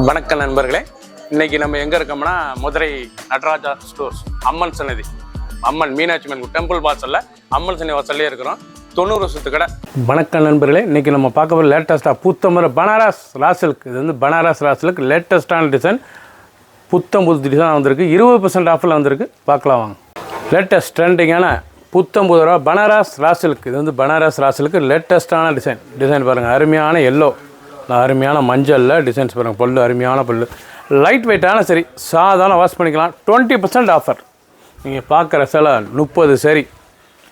வணக்கம் நண்பர்களே, இன்னைக்கு நம்ம எங்கே இருக்கோம்னா மதுரை நடராஜா ஸ்டோர்ஸ் அம்மன் சன்னதி, அம்மன் மீனாட்சி அம்மன் டெம்பிள் வாசலில் அம்மன் சன்னதி வாசல்லே இருக்கிறோம். 90 வருஷத்து கடை. வணக்கம் நண்பர்களே, இன்றைக்கி நம்ம பார்க்க போகிற லேட்டஸ்ட்டாக புத்தம்புற பனாரஸ் ராசில்க். இது வந்து பனாரஸ் ராசில்க் லேட்டஸ்ட்டான டிசைன், புத்தம் புது டிசைன் வந்திருக்கு. 20% ஆஃபரில் வந்திருக்கு. பார்க்கலாம் வாங்க. லேட்டஸ்ட் ட்ரெண்டிங்கான புத்தம்புது ரூபா பனாரஸ் ராசில்க். இது வந்து பனாரஸ் ராசிலுக்கு லேட்டஸ்ட்டான டிசைன் பாருங்கள். அருமையான எல்லோ, அருமையான மஞ்சளில் டிசைன்ஸ் பாருங்கள். பல்லு அருமையான பல்லு, லைட் வெயிட்டான சரி, சாதாரண வாஷ் பண்ணிக்கலாம். 20% ஆஃபர். நீங்கள் பார்க்குற சில 30 சரி,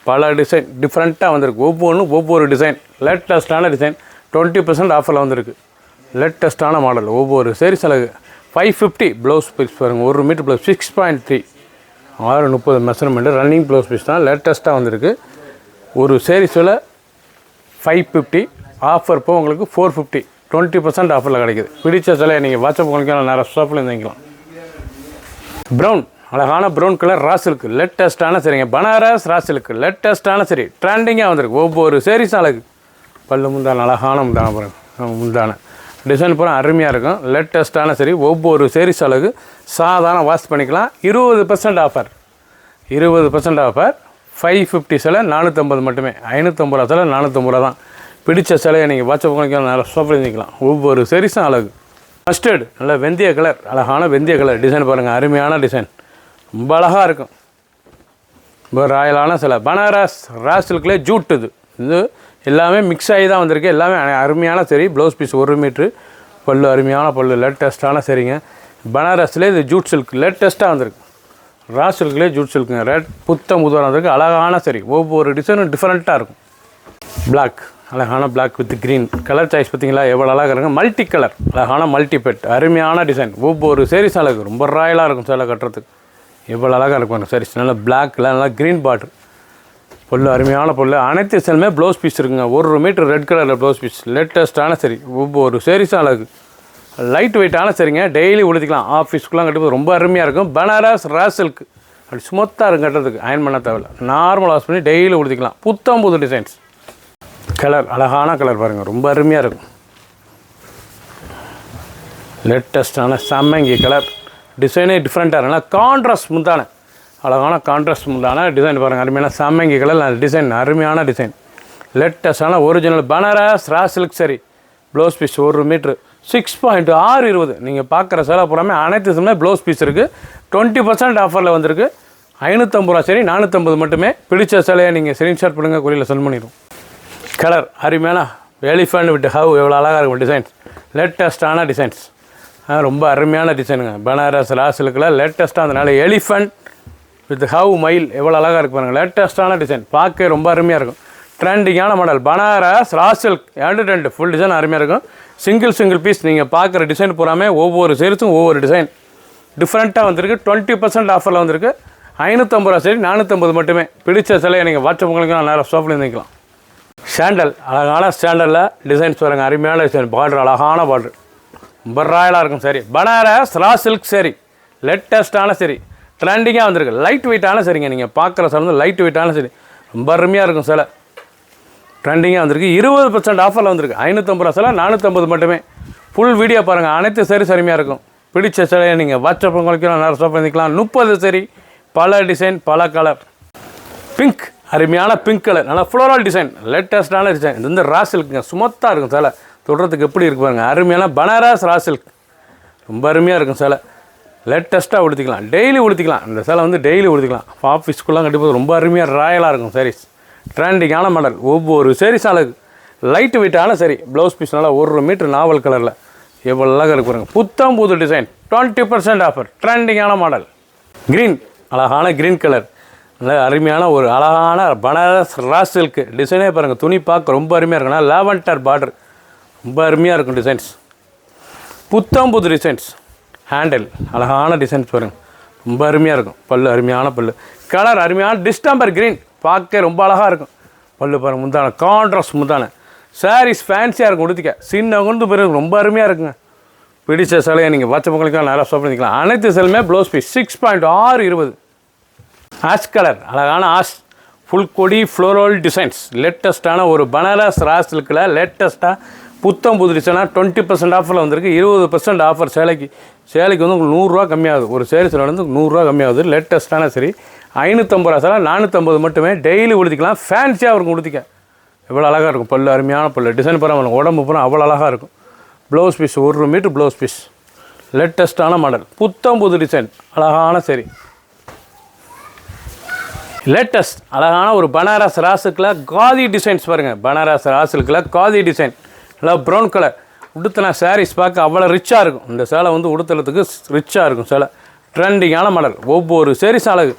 பல டிசைன் டிஃப்ரெண்ட்டாக வந்திருக்கு. ஒவ்வொன்றும் ஒவ்வொரு டிசைன், லேட்டஸ்ட்டான டிசைன் 20% ஆஃபரில் வந்திருக்கு. லேட்டஸ்ட்டான மாடல். ஒவ்வொரு சரி சிலகு 550 ப்ளவுஸ் பீஸ் பாருங்கள். 1 metre blouse 6.3 630 measurement running blouse piece தான் லேட்டஸ்ட்டாக வந்திருக்கு. ஒரு சீரீஸில் 550 ஆஃபர் இப்போ உங்களுக்கு 450 20% ஆஃபரில் கிடைக்குது. பிடிச்ச சிலையை நீங்கள் வாட்ஸ்அப் பண்ணிக்கலாம், நிறைய ஷாப்பில் இருந்துக்கலாம். ப்ரௌன், அழகான ப்ரௌன் கலர் ராசிலுக்கு லேட்டஸ்ட்டான சரிங்க. பனாரஸ் ராசிலுக்கு லேட்டஸ்ட்டான சரி, ட்ரெண்டிங்காக வந்திருக்கு. ஒவ்வொரு சீரீஸும் அழகு. பல்லு முந்தான, அழகான முந்தான பாருங்கள். முந்தான டிசைன் பூரா அருமையாக இருக்கும். லேட்டஸ்ட்டான சரி, ஒவ்வொரு சீரீஸ் அழகு. சாதாரண வாஷ் பண்ணிக்கலாம். 20% ஆஃபர். 20% ஆஃபர். 550 சிலை 450 மட்டுமே. 550 ரூபா சிலை 450 ரூபா தான். பிடிச்ச சிலையை நீங்கள் வாட்ஸ்அப் பண்ணிக்கலாம், நல்லா சோப்பில் இருந்துக்கலாம். ஒவ்வொரு சீரீஸும் அழகு. மஸ்டர்டு, நல்ல வெந்தய கலர், அழகான வெந்தய கலர் டிசைன் பாருங்கள். அருமையான டிசைன், ரொம்ப அழகாக இருக்கும். ரொம்ப ராயலான சிலை. பனாரஸ் ராசிலுக்குள்ளே ஜூட். இது எல்லாமே மிக்ஸ் ஆகி தான் வந்திருக்கு. எல்லாமே அருமையான சரி. Blouse piece 1 metre. பல்லு அருமையான பல்லு, லேட்டஸ்ட்டான சரிங்க. பனாரஸ்லேயே இது ஜூட் சில்க் லேட்டஸ்ட்டாக வந்திருக்கு. ராசிலுக்குள்ளே ஜூட் சில்க்குங்க. ரெட் புத்தம் புதுவாக வந்திருக்கு. அழகான சரி, ஒவ்வொரு டிசைனும் டிஃப்ரெண்ட்டாக இருக்கும். பிளாக், அழகான black with green colour choice பார்த்தீங்களா, எவ்வளோ அழகாக இருக்குங்க. மல்டி கலர், அழகான மல்டி பெட், அருமையான டிசைன். ஒவ்வொரு சீரீஸ் அழகு, ரொம்ப ராயலாக இருக்கும் சேலை கட்டுறதுக்கு. எவ்வளோ அழகாக இருக்கும் சீரீஸ். நல்லா பிளாக்கில் நல்லா க்ரீன் பார்டர், பொல்லு அருமையான பொல்லு. அனைத்து சேலுமே ப்ளவுஸ் பீஸ் இருக்குங்க. 1 மீட்டர் ரெட் கலரில் ப்ளவுஸ் பீஸ் லேட்டஸ்ட்டான சரி. ஒவ்வொரு சீரீஸும் அழகு, லைட் வெயிட்டான சரிங்க. டெய்லி உடுத்திக்கலாம். ஆஃபீஸ்க்குலாம் கட்டும்போது ரொம்ப அருமையாக இருக்கும். பனாரஸ் ராசில்க் அப்படி ஸ்மூத்தாக இருக்கும் கட்டுறதுக்கு. அயன் பண்ண தேவையில்ல. நார்மல் வாஷ் பண்ணி டெய்லி உடுத்திக்கலாம். புத்தம் புது டிசைன்ஸ். கலர், அழகான கலர் பாருங்கள், ரொம்ப அருமையாக இருக்கும். லேட்டஸ்ட்டான சம்மங்கி கலர் டிசைனே டிஃப்ரெண்ட்டாக இருக்குன்னா கான்ட்ராஸ்ட் முந்தான, அழகான கான்ட்ராஸ்ட் முந்தான டிசைன் பாருங்கள். அருமையான சம்மங்கி கலர் டிசைன், அருமையான டிசைன். லேட்டஸ்ட்டான ஒரிஜினல் பனாரஸ் ராசில்க் சரி. Blouse piece 1 metre 6.620. நீங்கள் பார்க்குற சேலை பூராமே அனைத்து சமே ப்ளவுஸ் பீஸ் இருக்குது. 20% ஆஃபரில் வந்திருக்கு. 550 ரூபா சரி, 450 மட்டுமே. பிடிச்ச சேலையை நீங்கள் ஸ்க்ரீன்ஷாட் பண்ணுங்கள், குறியில் சென்ட் பண்ணிடுவோம். கலர் அருமையான எலிஃபண்ட் வித் ஹவ், எவ்வளோ அழகாக இருக்கும் டிசைன்ஸ். லேட்டஸ்ட்டான டிசைன்ஸ், ரொம்ப அருமையான டிசைனுங்க. பனாரஸ் ராசிலுக்குள்ள லேட்டஸ்ட்டாக அதனால் எலிஃபண்ட் வித் ஹவ் மயில் எவ்வளோ அழகாக இருக்கு பாருங்கள். லேட்டஸ்ட்டான டிசைன், பார்க்க ரொம்ப அருமையாக இருக்கும். ட்ரெண்டிங்கான மாடல் பனாரஸ் ராசில்க் ரெண்டு ஃபுல் டிசைன் அருமையாக இருக்கும். Single piece. நீங்கள் பார்க்குற டிசைன் பூராமே ஒவ்வொரு சீரீஸும் ஒவ்வொரு டிசைன் டிஃப்ரெண்ட்டாக வந்திருக்கு. 20% ஆஃபரில் வந்திருக்கு. 550 ரூபா சரி, 450 மட்டுமே. பிடிச்ச சிலையை நீங்கள் வாட்ஸ்அப் உங்களுக்கு நேரம் ஷாப்பில் இருந்துக்கலாம். சாண்டல், அழகான சாண்டலில் டிசைன்ஸ் பாருங்கள். அருமையான டிசைன், பார்டர் அழகான பார்டர், ரொம்ப ராயலாக இருக்கும். சரி, பனாரஸ் ராசில்க் சரி, லேட்டஸ்ட்டான சரி, ட்ரெண்டிங்காக வந்திருக்கு. லைட் வெயிட்டான சரிங்க. நீங்கள் பார்க்குற சில வந்து லைட் வெயிட்டான சரி, ரொம்ப அருமையாக இருக்கும் சிலை. ட்ரெண்டிங்காக வந்திருக்கு. 20% ஆஃபரில் வந்திருக்கு. 550 ரூபா சிலை, 450 மட்டுமே. ஃபுல் வீடியோ பாருங்கள். அனைத்து சரி அருமையாக இருக்கும். பிடிச்ச சிலையை நீங்கள் வாட்ஸ்அப் உங்களுக்கு நேரம் ஷாப் பண்ணிக்கலாம். 30 சரி, பல டிசைன், பல கலர். பிங்க், அருமையான பிங்க் கலர், நல்லா ஃப்ளோரல் டிசைன், லேட்டஸ்ட்டான டிசைன். இது வந்து ராசில்க்குங்க. சுமத்தாக இருக்கும் சேலை, தொடுறதுக்கு எப்படி இருக்கு பாருங்கள். அருமையான பனாரஸ் ராசில்க், ரொம்ப அருமையாக இருக்கும் சேலை. லேட்டஸ்ட்டாக உடுத்திக்கலாம், டெய்லி உடுத்திக்கலாம். இந்த சேலை வந்து டெய்லி உடுத்திக்கலாம். ஆஃபீஸ்க்குலாம் கண்டிப்பாக ரொம்ப அருமையாக ராயலாக இருக்கும் சாரீஸ். ட்ரெண்டிங்கான மாடல், ஒவ்வொரு சாரீஸ் அழகு. லைட் வெயிட்டான சரி. ப்ளவுஸ் பீஸ் நல்லா 1 மீட்டர் நாவல் கலரில் எவ்வளோ அழகாக இருக்கு பாருங்கள். புத்தம் புது டிசைன், 20% ஆஃபர். ட்ரெண்டிங்கான மாடல். க்ரீன், அழகான க்ரீன் கலர், நல்ல அருமையான ஒரு அழகான பனாரஸ் ராசில்க் டிசைனே பாருங்கள். துணி பார்க்க ரொம்ப அருமையாக இருக்குன்னா லாவெண்டர் பார்டர், ரொம்ப அருமையாக இருக்கும் டிசைன்ஸ். புத்தம் புது டிசைன்ஸ். ஹேண்டில், அழகான டிசைன்ஸ் பாருங்கள், ரொம்ப அருமையாக இருக்கும். பல்லு அருமையான பல்லு. கலர் அருமையான டிஸ்டம்பர் க்ரீன், பார்க்க ரொம்ப அழகாக இருக்கும். பல்லு பாருங்கள். முந்தான கான்ட்ராஸ்ட் முந்தான. சாரீஸ் ஃபேன்சியாக இருக்கும். உடுத்திக்க சின்ன கொண்டு பிறகு ரொம்ப அருமையாக இருக்குங்க. பிடிச்ச சிலையை நீங்கள் வாட்ஸ்அப் உங்களுக்கு நேராக ஷாப் பண்ணிக்கலாம். அனைத்து சிலையுமே ப்ளவுஸ் பீஸ் 6.620. ஆஷ் கலர், அழகான ஆஷ், ஃபுல் கொடி ஃப்ளோரல் டிசைன்ஸ். லேட்டஸ்ட்டான ஒரு பனாரஸ் ராசில்கில் லேட்டஸ்ட்டாக புத்தம் புது டிசைனாக 20% ஆஃபரில் வந்திருக்கு. 20% ஆஃபர் சேலைக்கு வந்து உங்களுக்கு 100 ரூபா கம்மியாகுது. ஒரு சேரீஸில் வந்து 100 ரூபா கம்மியாகுது. லேட்டஸ்ட்டான சரி 550 ரூபா சேலை 450 மட்டுமே. டெய்லி உடுத்திக்கலாம். ஃபேன்சியாக இருக்கும் உடுத்திக்க. எவ்வளோ அழகாக இருக்கும். பல்லு அருமையான பல்லு. டிசைன் பரவாயில்ல. உடம்பு பூரா அவ்வளோ அழகாக இருக்கும். Blouse piece 1 metre blouse piece. லேட்டஸ்ட்டான மாடல். புத்தம் புது டிசைன். அழகான சரி. லேட்டஸ்ட் அழகான ஒரு பனாரஸ் ராசுக்கில் காதி டிசைன்ஸ் பாருங்கள். பனாரஸ் ராசுக்கில் காதி டிசைன். நல்லா ப்ரௌன் கலர். உடுத்தின சாரீஸ் பார்க்க அவ்வளோ ரிச்சாக இருக்கும். இந்த சேலை வந்து உடுத்துறதுக்கு ரிச்சாக இருக்கும் சேலை. ட்ரெண்டிங்கான மாடல். ஒவ்வொரு சாரீஸ் அழகு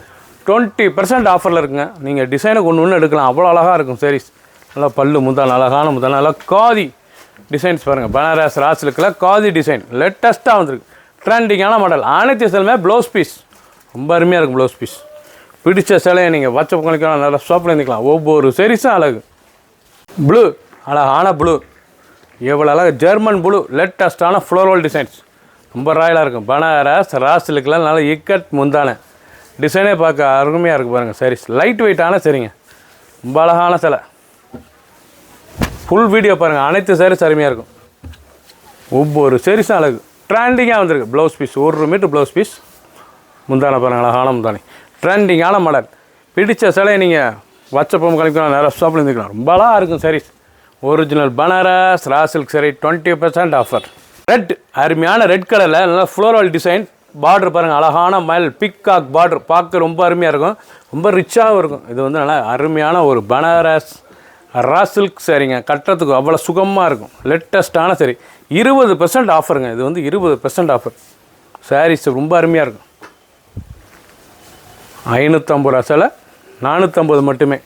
20% ஆஃபரில் இருக்குங்க. நீங்கள் டிசைனுக்கு ஒன்று எடுக்கலாம். அவ்வளோ அழகாக இருக்கும் சாரீஸ். நல்லா பல்லு முந்தான அழகான முந்தான நல்லா காதி டிசைன்ஸ் பாருங்கள். பனாரஸ் ராசுக்கில் காதி டிசைன் லேட்டஸ்ட்டாக வந்துருக்கு. ட்ரெண்டிங்கான மாடல். அனைத்து சேலுமே ப்ளவுஸ் பீஸ் ரொம்ப அருமையாக இருக்கும். ப்ளவுஸ் பீஸ் பிடிச்ச சேலையை நீங்கள் வாட்ஸ்அப் பண்ணிக்கலாம். நல்லா ஷாப்பில் இருந்துக்கலாம். ஒவ்வொரு சாரீஸும் அழகு. ப்ளூ அழகான ப்ளூ. எவ்வளோ அழகு. German blue. லேட்டஸ்ட்டான ஃப்ளோரல் டிசைன்ஸ் ரொம்ப ராயலாக இருக்கும். பனாரஸ் ராசுக்கெலாம் நல்லா இக்கட் முந்தான டிசைனே பார்க்க அருமையாக இருக்குது பாருங்கள். சாரீஸ் லைட் வெயிட்டான சரிங்க. ரொம்ப அழகான சேலை. ஃபுல் வீடியோ பாருங்கள். அனைத்து சாரீஸ் அருமையாக இருக்கும். ஒவ்வொரு சாரீஸும் அழகு. ட்ரெண்டிங்காக வந்திருக்கு. Blouse piece 1 metre blouse piece. முந்தான பாருங்கள். அழகான முந்தானி. ட்ரெண்டிங்கான மாடல். பிடிச்ச சிலையை நீங்கள் வாட்ஸ்அப் கழிக்கலாம். நிறைய ஷாப்பில் இருந்துக்கலாம். ரொம்ப அழகாக இருக்கும் saris. Original Banaras raw silk sari 20% offer. Red அருமையான ரெட் கலரில் நல்லா ஃப்ளோரல் டிசைன். பார்டர் பாருங்கள். அழகான மல் பிக்காக் பார்டர் பார்க்க ரொம்ப அருமையாக இருக்கும். ரொம்ப ரிச்சாகவும் இருக்கும். இது வந்து நல்லா அருமையான ஒரு பனாரஸ் ரா சில்க் சாரிங்க. கட்டுறதுக்கு அவ்வளோ சுகமாக இருக்கும். லேட்டஸ்ட்டான சரி 20% ஆஃபருங்க. இது வந்து 20% ஆஃபர். சாரீஸ் ரொம்ப அருமையாக இருக்கும். 550 ரூபா சேலை 450 மட்டுமே.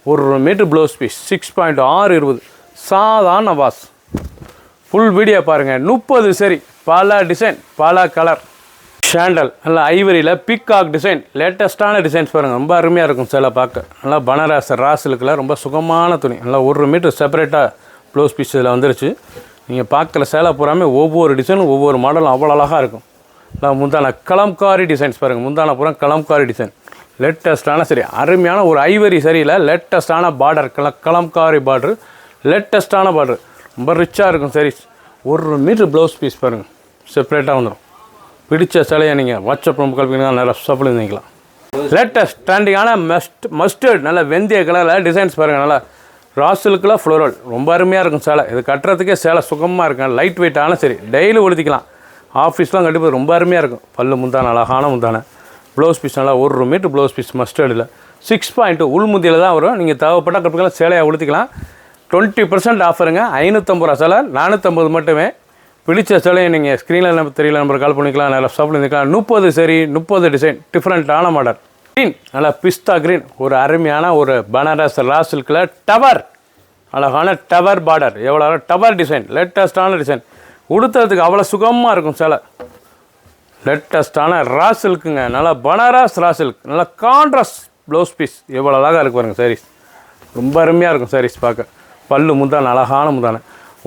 1 மீட்டர் ப்ளவுஸ் பீஸ் 6.620. சாதாரண வாஸ். ஃபுல் வீடியோ பாருங்கள். 30 சரி பல டிசைன் பல கலர். ஷாண்டல் நல்லா ஐவரியில் பிக்காக் டிசைன். லேட்டஸ்ட்டான டிசைன்ஸ் பாருங்கள். ரொம்ப அருமையாக இருக்கும் சேலை பார்க்க. நல்லா பனாரஸ் ராசுலுக்கில் ரொம்ப சுகமான துணி. நல்லா 1 மீட்டர் செப்பரேட்டாக ப்ளவுஸ் பீஸ் இதில் வந்துருச்சு. நீங்கள் பார்க்குற சேலை பூராமே ஒவ்வொரு டிசைனும் ஒவ்வொரு மாடலும் அவ்வளோ அழகாக இருக்கும். நல்லா முந்தான கலம்காரி டிசைன்ஸ் பாருங்கள். முந்தான பூரா கலம்காரி டிசைன். லேட்டஸ்ட்டான சரி அருமையான ஒரு ஐவரி சரியில் லேட்டஸ்ட்டான பார்டர். கலம்காரி பார்டர். லேட்டஸ்ட்டான பார்டர். ரொம்ப ரிச்சாக இருக்கும் சாரீஸ். 1 மீட்டர் ப்ளவுஸ் பீஸ் பாருங்கள். செப்பரேட்டாக வந்துடும். பிடிச்ச சிலையை நீங்கள் வாட்ஸ்அப் கல்பிங்கன்னா நிறைய ஷாப்பில் இருந்துக்கலாம். லேட்டஸ்ட் ட்ரெண்டிங்கான மஸ்டர்ட் நல்ல வெந்தய கலரில் டிசைன்ஸ் பாருங்கள். நல்லா ராசிலுக்குலாம் ஃப்ளோரல் ரொம்ப அருமையாக இருக்கும் சேலை. இது கட்டுறதுக்கே சேலை சுகமாக இருக்கும். லைட் வெயிட்டான சரி டெய்லி உடுத்திக்கலாம். ஆஃபீஸ்லாம் கண்டிப்பாக ரொம்ப அருமையாக இருக்கும். பல்லு முந்தான அழகான முந்தான. ப்ளவுஸ் பீஸ் நல்லா 1 மீட்டர் ப்ளவுஸ் பீஸ் மஸ்டர்டில் 6.2 உள்முந்தியில் தான் வரும். நீங்கள் தேவைப்பட்ட கட்டுக்கலாம் சேலையாக உடுத்திக்கலாம். 20% ஆஃபருங்க. 550 ரூபா சேலை 450 மட்டுமே. பிடிச்ச சேலையை நீங்கள் ஸ்க்ரீனில் நம்ம தெரியல நம்பர் கால் பண்ணிக்கலாம். நல்லா ஷாப்பில் இருந்துக்கலாம். 30 சரி 30 டிசைன் டிஃப்ரெண்ட்டான மாடல். க்ரீன் நல்லா பிஸ்தா க்ரீன். ஒரு அருமையான ஒரு பனாரஸ் ரா சில்கில் டவர். அழகான டவர் பார்டர். எவ்வளோ டவர் டிசைன். லேட்டஸ்ட்டான டிசைன். உடுத்துறதுக்கு அவ்வளோ சுகமாக இருக்கும் சேலை. லேட்டஸ்ட்டான ரா சில்க்குங்க. நல்லா பனாரஸ் ரா சில்க். நல்லா கான்ட்ராஸ்ட் ப்ளவுஸ் பீஸ். எவ்வளோ அழகாக இருக்கு பாருங்கள் சாரீஸ். ரொம்ப அருமையாக இருக்கும் சாரீஸ் பார்க்க. பல்லு முந்தான அழகான முந்தான.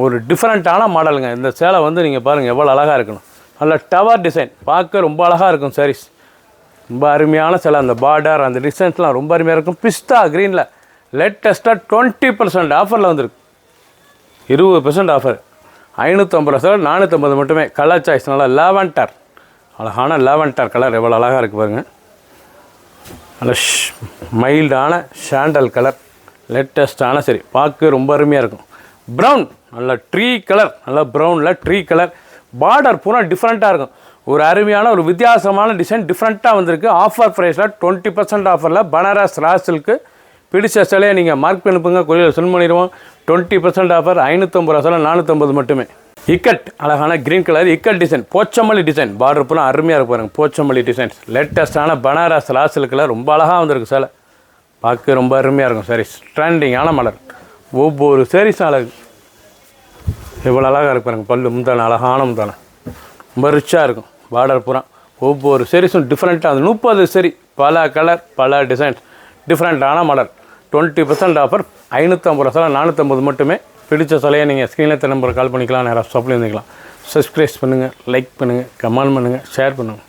ஒரு டிஃப்ரெண்ட்டான மாடலுங்க. இந்த சேலை வந்து நீங்கள் பாருங்கள் எவ்வளோ அழகாக இருக்கணும். நல்ல டவர் டிசைன் பார்க்க ரொம்ப அழகாக இருக்கும் சாரீஸ். ரொம்ப அருமையான சேலை. அந்த பார்டர் அந்த டிசைன்ஸ்லாம் ரொம்ப அருமையாக இருக்கும். பிஸ்தா க்ரீனில் லேட்டஸ்ட்டாக 20% ஆஃபரில் வந்துருக்கு. 20% ஆஃபர். 550 ரூபா சேலை 450 மட்டுமே. கலர் சாய்ஸ் நல்லா லாவெண்டர். அழகான லாவெண்டர் கலர் எவ்வளோ அழகாக இருக்குது பாருங்கள். நல்ல மைல்டான ஷாண்டல் கலர். லேட்டஸ்ட்டான சரி பார்க்க ரொம்ப அருமையாக இருக்கும். ப்ரௌன் நல்ல ட்ரீ கலர். நல்லா ப்ரௌனில் ட்ரீ கலர். பார்டர் பூரா டிஃப்ரெண்ட்டாக இருக்கும். ஒரு அருமையான ஒரு வித்தியாசமான டிசைன் டிஃப்ரெண்ட்டாக வந்திருக்கு. ஆஃபர் ப்ரைஸில் 20% ஆஃபரில் பனாரஸ் ரா சில்க்கு. பிடிச்ச சிலையை நீங்கள் மார்க் பண்ணி அனுப்புங்க. கொரியர் சென்ட் பண்ணிடுவோம். 20% ஆஃபர். 550 ரூபா சேலை 450 மட்டுமே. இக்கட் அழகான green colour ikat design. Pochampally design. Border பூரா அருமையாக இருக்கு பாருங்கள். போச்சமல்லி டிசைன்ஸ். லேட்டஸ்ட்டான பனாரஸ் ரா சில்கில் ரொம்ப அழகாக வந்திருக்கு சேலை. பார்க்க ரொம்ப அருமையாக இருக்கும் சாரீஸ். ட்ரெண்டிங்கான மலர். ஒவ்வொரு சாரீஸும் அழகு. எவ்வளோ அழகாக இருக்கு பாருங்கள். பல்லு முந்தான அழகான முந்தான. ரொம்ப ரிச்சாக இருக்கும். பார்டர் பூரா ஒவ்வொரு சாரீஸும் டிஃப்ரெண்ட்டாக 30 சரி பல கலர் பல டிசைன்ஸ் டிஃப்ரெண்ட்டான மலர். 20% ஆஃபர். 550 ரூபா சேலை 450 மட்டுமே. பிடிச்ச சிலையை நீங்கள் ஸ்க்ரீனில் நம்பர் கால் பண்ணிக்கலாம். நேராக ஷாப்பில் இருந்துக்கலாம். சப்ஸ்கிரைப் பண்ணுங்கள், லைக் பண்ணுங்கள், கமெண்ட் பண்ணுங்கள், ஷேர் பண்ணுங்கள்.